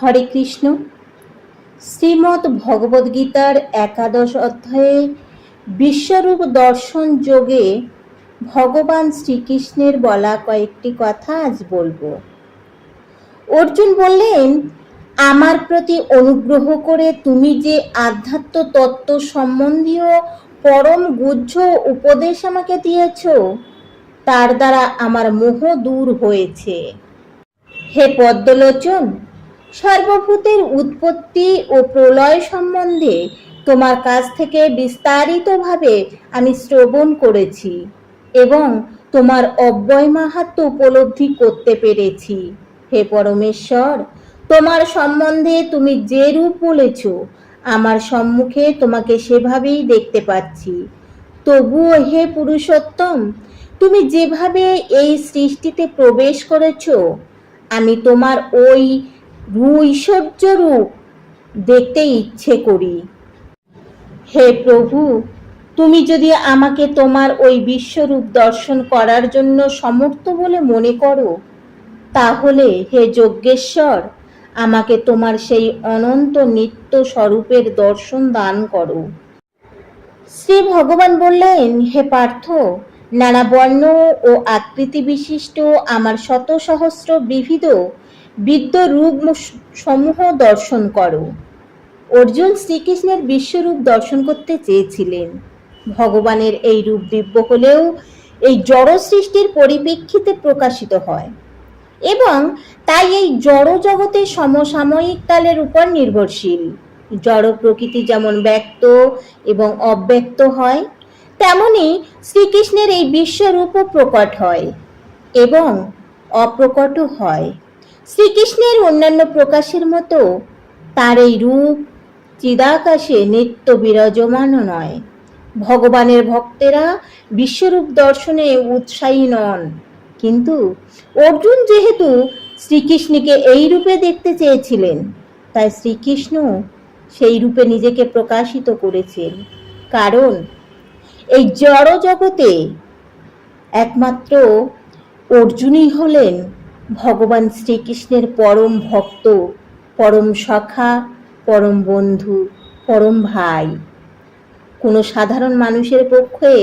হরে কৃষ্ণ। শ্রীমদ্ ভগবদ্গীতার 11 অধ্যায়ে বিশ্বরূপ দর্শন যোগে ভগবান শ্রীকৃষ্ণের বলা কয়েকটি কথা আজ বলবো। অর্জুন বললেন, আমার প্রতি অনুগ্রহ করে তুমি যে আধ্যাত্ম তত্ত্ব সম্বন্ধীয় পরম গুহ্য উপদেশ আমাকে দিয়েছ, তার দ্বারা আমার মোহ দূর হয়েছে। হে পদ্মলোচন, সর্বভূতের উৎপত্তি ও প্রলয় সম্বন্ধে তোমার কাছ থেকে বিস্তারিতভাবে আমি শ্রবণ করেছি এবং তোমার অব্যয় মাহাত্ম্য উপলব্ধি করতে পেরেছি। হে পরমেশ্বর, তোমার সম্বন্ধে তুমি যে রূপ বলেছ, আমার সম্মুখে তোমাকে সেভাবেই দেখতে পাচ্ছি। তবুও হে পুরুষোত্তম, তুমি যেভাবে এই সৃষ্টিতে প্রবেশ করেছ, আমি তোমার ওই ঐশ্বর্য রূপ দেখতে ইচ্ছে করি। হে প্রভু, তুমি যদি আমাকে তোমার ওই বিশ্বরূপ দর্শন করার জন্য সমর্থ বলে মনে করো, তাহলে হে যজ্ঞেশ্বর, আমাকে তোমার সেই অনন্ত নিত্য স্বরূপের দর্শন দান করো। শ্রী ভগবান বললেন, হে পার্থ, নানা বর্ণ ও আকৃতি বিশিষ্ট আমার শত সহস্র বিবিধ বিদ্য রূপ সমূহ দর্শন করো। অর্জুন শ্রীকৃষ্ণের বিশ্বরূপ দর্শন করতে চেয়েছিলেন। ভগবানের এই রূপ দিব্য হলেও এই জড় সৃষ্টির পরিপ্রেক্ষিতে প্রকাশিত হয় এবং তাই এই জড় জগতের সমসাময়িক কালের উপর নির্ভরশীল। জড় প্রকৃতি যেমন ব্যক্ত এবং অব্যক্ত হয়, তেমনি শ্রীকৃষ্ণের এই বিশ্বরূপও প্রকট হয় এবং অপ্রকটও হয়। শ্রীকৃষ্ণের অন্যান্য প্রকাশের মতো তার এই রূপ চিদাকাশে নিত্য বিরাজমানও নয়। ভগবানের ভক্তেরা বিশ্বরূপ দর্শনে উৎসাহী নন, কিন্তু অর্জুন যেহেতু শ্রীকৃষ্ণকে এই রূপে দেখতে চেয়েছিলেন, তাই শ্রীকৃষ্ণ সেই রূপে নিজেকে প্রকাশিত করেছেন। কারণ এই জড় জগতে একমাত্র অর্জুনই হলেন ভগবান শ্রীকৃষ্ণের পরম ভক্ত, পরম সখা, পরম বন্ধু, পরম ভাই। কোনো সাধারণ মানুষের পক্ষে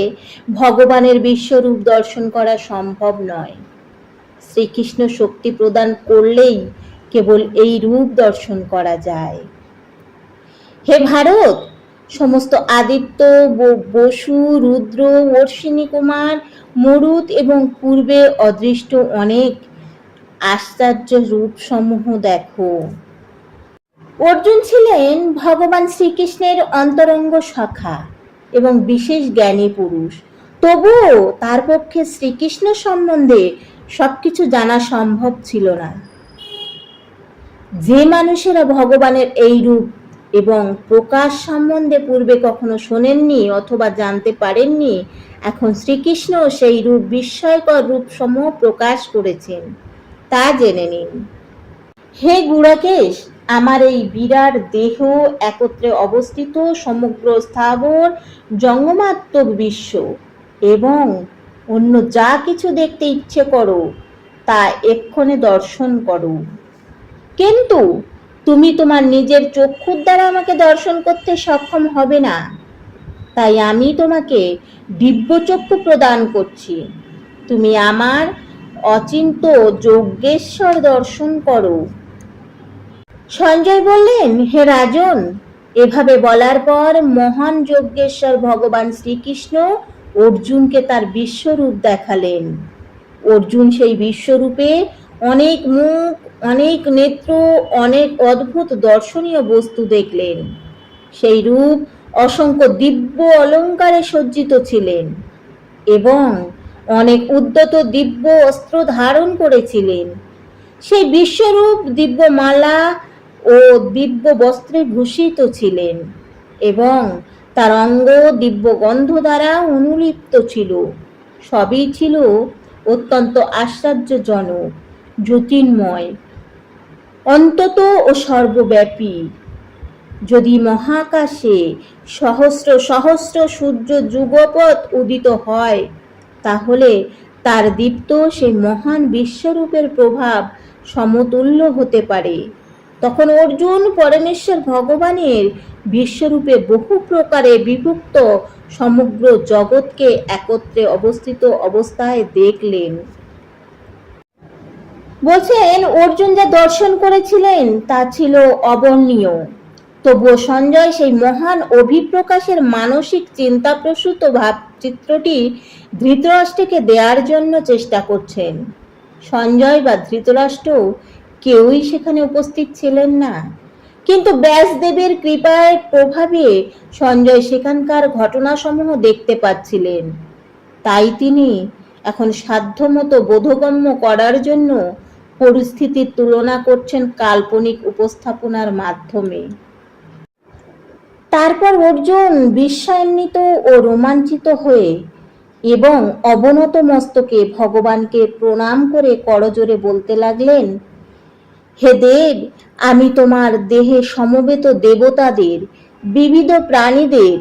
ভগবানের বিশ্বরূপ দর্শন করা সম্ভব নয়। শ্রীকৃষ্ণ শক্তি প্রদান করলেই কেবল এই রূপ দর্শন করা যায়। হে ভারত, সমস্ত আদিত্য, বসু, রুদ্র, অশ্বিনী কুমার, মরুত এবং পূর্বে অদৃষ্ট অনেক আশ্চর্য রূপ সমূহ দেখো। অর্জুন ছিলেন ভগবান শ্রীকৃষ্ণের অন্তরঙ্গ সখা এবং বিশেষ জ্ঞানী পুরুষ। তবুও তার পক্ষে শ্রীকৃষ্ণ সম্বন্ধে সবকিছু জানা সম্ভব ছিল না। যে মানুষেরা ভগবানের এই রূপ এবং প্রকাশ সম্বন্ধে পূর্বে কখনো শোনেননি অথবা জানতে পারেননি, এখন শ্রীকৃষ্ণ সেই রূপ বিস্ময়কর রূপসমূহ প্রকাশ করেছেন, তা জেনে নিন। হে গুড়াকেশ, আমার এই বিরাট দেহ একত্রে অবস্থিত সমগ্র স্থাবর জঙ্গমাত্মক বিশ্ব এবং অন্য যা কিছু দেখতে ইচ্ছে করো তা এক্ষণে দর্শন করো। কিন্তু তুমি তোমার নিজের চক্ষুর দ্বারা আমাকে দর্শন করতে সক্ষম হবে না, তাই আমি তোমাকে দিব্য চক্ষু প্রদান করছি। তুমি আমার অচিন্ত যজ্ঞেশ্বর দর্শন করো। সঞ্জয় বললেন, হে রাজন, এভাবে বলার পর মহান যজ্ঞেশ্বর ভগবান শ্রীকৃষ্ণ অর্জুনকে তার বিশ্বরূপ দেখালেন। অর্জুন সেই বিশ্বরূপে অনেক মুখ, অনেক নেত্র, অনেক অদ্ভুত দর্শনীয় বস্তু দেখলেন। সেই রূপ অসংখ্য দিব্য অলঙ্কারে সজ্জিত ছিলেন এবং অনেক উদ্যত দিব্য অস্ত্র ধারণ করেছিলেন। সেই বিশ্বরূপ দিব্য মালা ও দিব্য বস্ত্রে ভূষিত ছিলেন এবং তার অঙ্গ দিব্য গন্ধ দ্বারা অনুলিপ্ত ছিল। সবই ছিল অত্যন্ত আশ্চর্যজনক, জ্যোতির্ময়, অন্তত ও সর্বব্যাপী। যদি মহাকাশে সহস্র সহস্র সূর্য যুগপৎ উদিত হয়, তাহলে তার দীপ্ত সেই মহান বিশ্বরূপের প্রভাব সমতুল্য হতে পারে। তখন অর্জুন পরমেশ্বর ভগবানের বিশ্বরূপে বহু প্রকারে বিভক্ত সমগ্র জগৎকে একত্রে অবস্থিত অবস্থায় দেখলেন। বলছেন অর্জুন যা দর্শন করেছিলেন তা ছিল অবর্ণীয়। তবুও সঞ্জয় সেই মহান অভিপ্রকাশের মানসিক চিন্তাপ্রসূত ভাবচিত্রটি ধৃতরাষ্ট্রকে দেওয়ার জন্য চেষ্টা করছেন। সঞ্জয় বা ধৃতরাষ্ট্র কেউই সেখানে উপস্থিত ছিলেন না, কিন্তু ব্যাসদেবের কৃপার প্রভাবে সঞ্জয় সেখানকার ঘটনাসমূহ দেখতে পাচ্ছিলেন। তাই তিনি এখন সাধ্যমতো বোধগম্য করার জন্য পরিস্থিতির তুলনা করছেন কাল্পনিক উপস্থাপনার মাধ্যমে। তারপর অর্জুন বিস্ময়ান্বিত ও রোমাঞ্চিত হয়ে এবং অবনত মস্তকে ভগবানকে প্রণাম করে করজোড়ে বলতে লাগলেন, হে দেব, আমি তোমার দেহে সমবেত দেবতাদের, বিবিধ প্রাণীদের,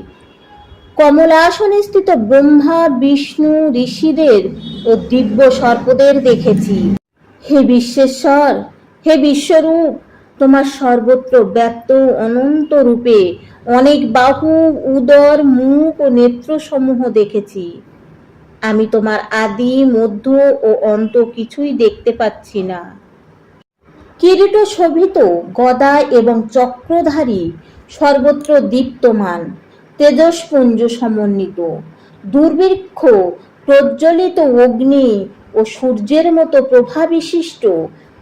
কমলাসনে স্থিত ব্রহ্মা বিষ্ণু ঋষিদের ও দিব্য সর্পদের দেখেছি। হে বিশ্বেশ্বর, হে বিশ্বরূপ, তোমার সর্বত্র ব্যপ্ত অনন্ত রূপে অনেক বাহু, উদর, মুখ ও নেত্রসমূহ দেখেছি। আমি তোমার আদি, মধ্য ও অন্ত কিছুই দেখতে পাচ্ছি না। কিরীট শোভিত, গদা এবং চক্রধারী, সর্বত্র দীপ্তমান, তেজস্পুঞ্জ সমন্বিত, দুর্ভিক্ষ, প্রজ্বলিত অগ্নি ও সূর্যের মতো প্রভাবিশিষ্ট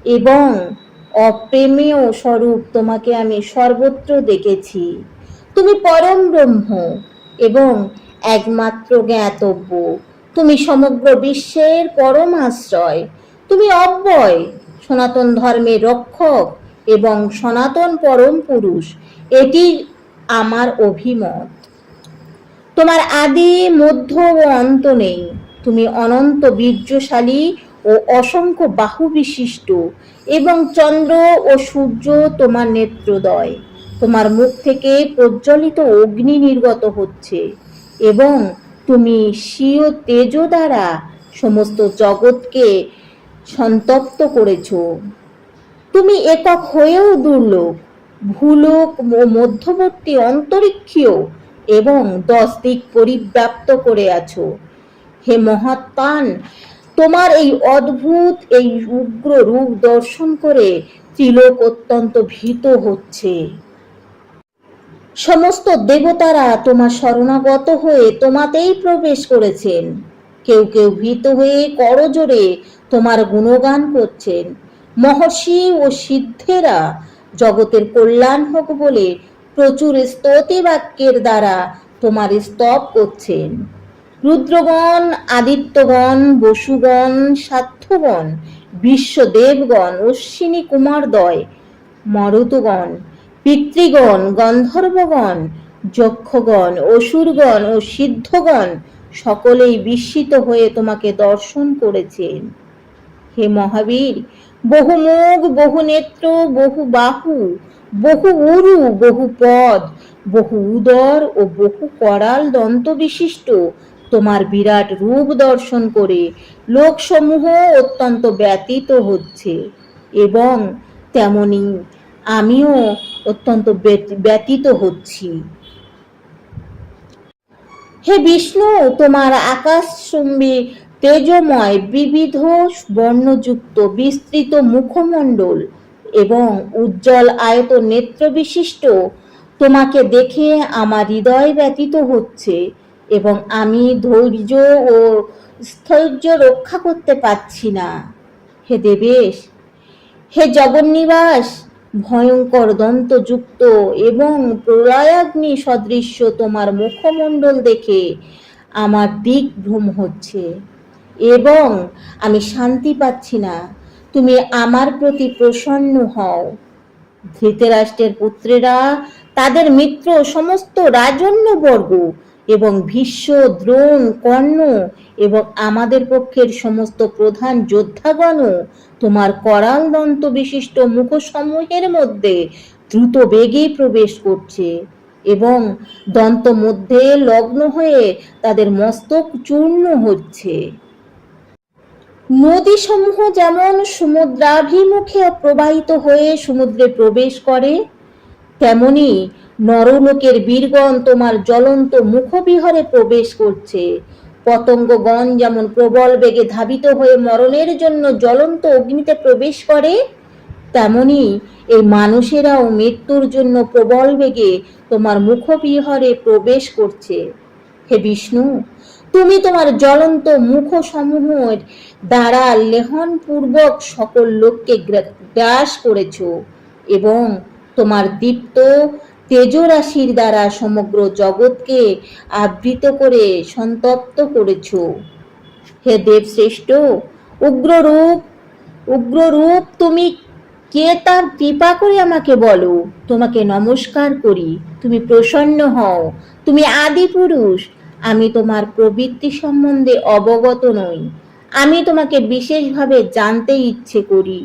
এবং অপ্রেমেয় স্বরূপ তোমাকে আমি সর্বত্র দেখেছি। তুমি পরম ব্রহ্ম এবং একমাত্র জ্ঞাতব্য। তুমি সমগ্র বিশ্বের পরম আশ্রয়। তুমি অব্যয়, সনাতন ধর্মের রক্ষক এবং সনাতন পরম পুরুষ। এটি আমার অভিমত। তোমার আদি, মধ্য ও অন্ত নেই। তুমি অনন্ত বীর্যশালী ও অসংখ্য বাহু বিশিষ্ট এবং চন্দ্র ও সূর্য তোমার নেত্রদ্বয়। তোমার মুখ থেকে প্রজ্বলিত অগ্নি নির্গত হচ্ছে এবং তুমি স্বীয় তেজ দ্বারা সমস্ত জগৎকে সন্তপ্ত করেছ। তুমি একক হয়েও দুর্লোক, ভূলোক ও মধ্যবর্তী অন্তরিক্ষীয় এবং 10 দিক পরিব্যাপ্ত করে আছো। হে মহাত্মান, তোমার এই অদ্ভুত, এই উগ্র রূপ দর্শন করে ত্রিলোক অত্যন্ত ভীত হচ্ছে। সমস্ত দেবতারা তোমার শরণাগত হয়ে তোমাতেই প্রবেশ করেছেন। কেউ কেউ ভীত হয়ে করজোড়ে তোমার গুণগান করছেন। মহর্ষি ও সিদ্ধেরা জগতের কল্যাণ হোক বলে প্রচুর স্তুতি বাক্যের দ্বারা তোমার স্তব করছেন। রুদ্রগণ, আদিত্যগণ, বসুগণ, সাধ্যগণ, বিশ্বদেবগণ, অশ্বিনী কুমারদ্বয়, মরুতগণ, পিতৃগণ, গন্ধর্বগণ, যক্ষগণ, অসুরগণ ও সিদ্ধগণ সকলেই বিস্মিত হয়ে তোমাকে দর্শন করেছেন। হে মহাবীর, বহু মুখ, বহু নেত্র, বহু বাহু, বহু উরু, বহু পদ, বহু উদর ও বহু করাল দন্ত বিশিষ্ট তোমার বিরাট রূপ দর্শন করে লোকসমূহ অত্যন্ত ব্যতীত হচ্ছে এবং তেমনি আমিও অত্যন্ত ব্যতীত হচ্ছি। হে বিষ্ণু, তোমার আকাশচুম্বী তেজময় বিবিধ বর্ণযুক্ত বিস্তৃত মুখমণ্ডল এবং উজ্জ্বল আয়ত নেত্র বিশিষ্ট তোমাকে দেখে আমার হৃদয় ব্যতীত হচ্ছে এবং আমি ধৈর্য ও স্থৈর্য রক্ষা করতে পারছি না। হে দেবেশ, হে জগন্নিবাস, ভয়ঙ্কর দন্তযুক্ত এবং প্রলয়াগ্নি সদৃশ্য তোমার মুখমণ্ডল দেখে আমার দিগ্ভ্রম হচ্ছে এবং আমি শান্তি পাচ্ছি না। তুমি আমার প্রতি প্রসন্ন হও। ধৃতরাষ্ট্রের পুত্রেরা, তাদের মিত্র সমস্ত রাজন্যবর্গ এবং ভীষ্ম, দ্রোণ, কর্ণ এবং আমাদের পক্ষের সমস্ত প্রধান যোদ্ধাগণও তোমার করাল দন্ত বিশিষ্ট মুখসমূহের মধ্যে দ্রুত বেগে প্রবেশ করছে এবং দন্ত মধ্যে লগ্ন হয়ে তাদের মস্তক চূর্ণ হচ্ছে। নদীসমূহ যেমন সমুদ্রাভিমুখে প্রবাহিত হয়ে সমুদ্রে প্রবেশ করে, তেমনি নরলোকের বীরগণ তোমার জ্বলন্ত মুখবিহরে প্রবেশ করছে। পতঙ্গগণ যেমন প্রবল বেগে ধাবিত হয়ে মরণের জন্য জ্বলন্ত অগ্নিতে প্রবেশ করে, তেমনি এই মানুষেরাও মৃত্যুর জন্য প্রবল বেগে তোমার মুখবিহরে প্রবেশ করছে। হে বিষ্ণু, তুমি তোমার জ্বলন্ত মুখসমূহের দ্বারা লেহন পূর্বক সকল লোককে গ্রাস করেছ এবং তোমার দীপ্ত তেজরাশির দ্বারা সমগ্র জগৎকে আবৃত করে সন্তপ্ত করেছ। হে দেবশ্রেষ্ঠ, উগ্ররূপ তুমি কে তার কৃপা করে আমাকে বলো। তোমাকে নমস্কার করি, তুমি প্রসন্ন হও, তুমি আদি পুরুষ। আমি তোমার প্রবৃত্তি সম্বন্ধে অবগত নই, আমি তোমাকে বিশেষভাবে জানতে ইচ্ছে করি।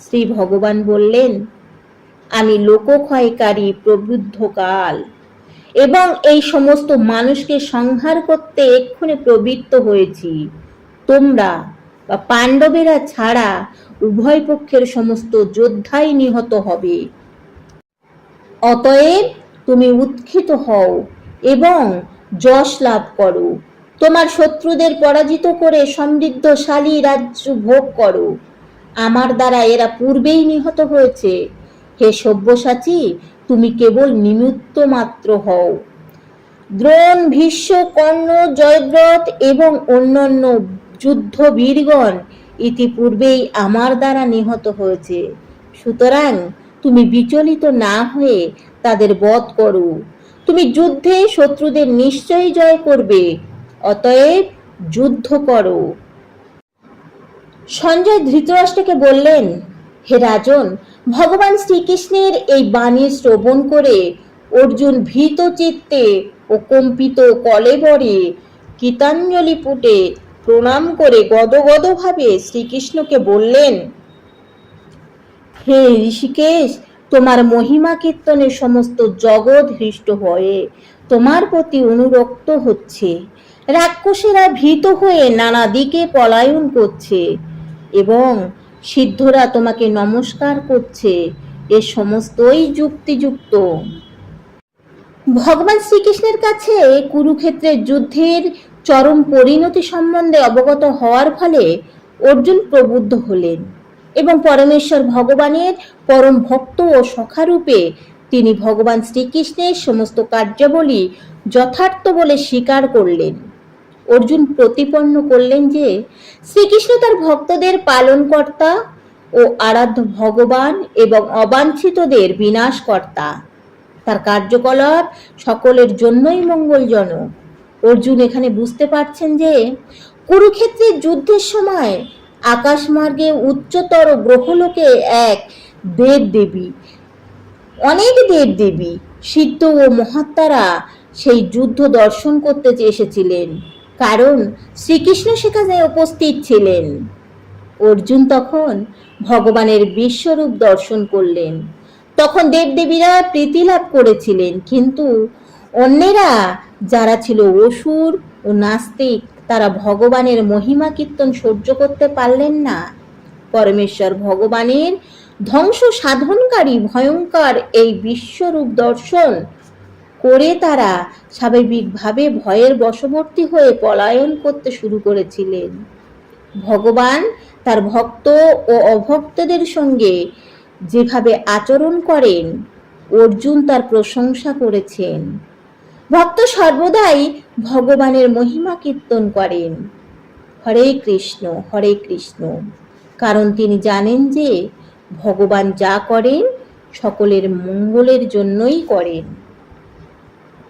শ্রী ভগবান বললেন, আমি লোকক্ষয়কারী প্রবুদ্ধ কাল এবং এই সমস্ত মানুষকে সংহার করতে এক্ষুনি প্রবৃত্ত হয়েছি। তোমরা বা পাণ্ডবেরা ছাড়া উভয় পক্ষের সমস্ত যোদ্ধাই নিহত হবে। অতএব তুমি উৎক্ষিত হও এবং যশ লাভ করো। তোমার শত্রুদের পরাজিত করে সমৃদ্ধশালী রাজ্য ভোগ করো। আমার দ্বারা এরা পূর্বেই নিহত হয়েছে। হে সব্যসাচী, তুমি কেবল নিমিত্ত মাত্র হও। দ্রোণ, ভীষ্ম, কর্ণ, জয়দ্রথ এবং অন্যান্য যুদ্ধ বীরগণ ইতিপূর্বেই আমার দ্বারা নিহত হয়েছে। সুতরাং তুমি বিচলিত না হয়ে তাদের বধ করো। তুমি যুদ্ধে শত্রুদের নিশ্চয়ই জয় করবে, অতএব যুদ্ধ করো। সঞ্জয় ধৃতরাষ্ট্রকে বললেন, হে রাজন, ভগবান শ্রীকৃষ্ণের এই বাণী শ্রবণ করে অর্জুন ভীত চিত্তে ও কম্পিত কলেবরে কৃতাঞ্জলি পুটে প্রণাম করে গদগদ ভাবে শ্রীকৃষ্ণকে বললেন, হে ঋষিকেশ, তোমার মহিমা কীর্তনে সমস্ত জগৎ হৃষ্ট হয়ে তোমার প্রতি অনুরক্ত হচ্ছে। রাক্ষসেরা ভীত হয়ে নানা দিকে পলায়ন করছে এবং সিদ্ধরা তোমাকে নমস্কার করছে। এ সমস্তই যুক্তিযুক্ত। ভগবান শ্রীকৃষ্ণের কাছে কুরুক্ষেত্রের যুদ্ধের চরম পরিণতি সম্বন্ধে অবগত হওয়ার ফলে অর্জুন প্রবুদ্ধ হলেন এবং পরমেশ্বর ভগবানের পরম ভক্ত ও সখারূপে তিনি ভগবান শ্রীকৃষ্ণের সমস্ত কার্যাবলী যথার্থ বলে স্বীকার করলেন। অর্জুন প্রতিপন্ন করলেন যে শ্রীকৃষ্ণ তার ভক্তদের পালনকর্তা ও আরাধ্য ভগবান এবং অবাঞ্ছিতদের বিনাশকর্তা। তার কার্যকলাপ সকলের জন্যই মঙ্গলজনক। অর্জুন এখানে বুঝতে পারছেন যে কুরুক্ষেত্রের যুদ্ধের সময় আকাশমার্গে উচ্চতর গ্রহলোকে অনেক দেবদেবী, সিদ্ধ ও মহাত্মারা সেই যুদ্ধ দর্শন করতে এসেছিলেন, কারণ শ্রীকৃষ্ণ সেখানে উপস্থিত ছিলেন। অর্জুন তখন ভগবানের বিশ্বরূপ দর্শন করলেন। তখন দেবদেবীরা প্রীতি লাভ করেছিলেন, কিন্তু অন্যেরা যারা ছিল অসুর ও নাস্তিক, তারা ভগবানের মহিমা কীর্তন সহ্য করতে পারলেন না। পরমেশ্বর ভগবানের ধ্বংস সাধনকারী ভয়ঙ্কর এই বিশ্বরূপ দর্শন করে তারা স্বাভাবিকভাবে ভয়ের বশবর্তী হয়ে পলায়ন করতে শুরু করেছিলেন। ভগবান তার ভক্ত ও অভক্তদের সঙ্গে যেভাবে আচরণ করেন, অর্জুন তার প্রশংসা করেছেন। ভক্ত সর্বদাই ভগবানের মহিমা কীর্তন করেন, হরে কৃষ্ণ, কারণ তিনি জানেন যে ভগবান যা করেন সকলের মঙ্গলের জন্যই করেন।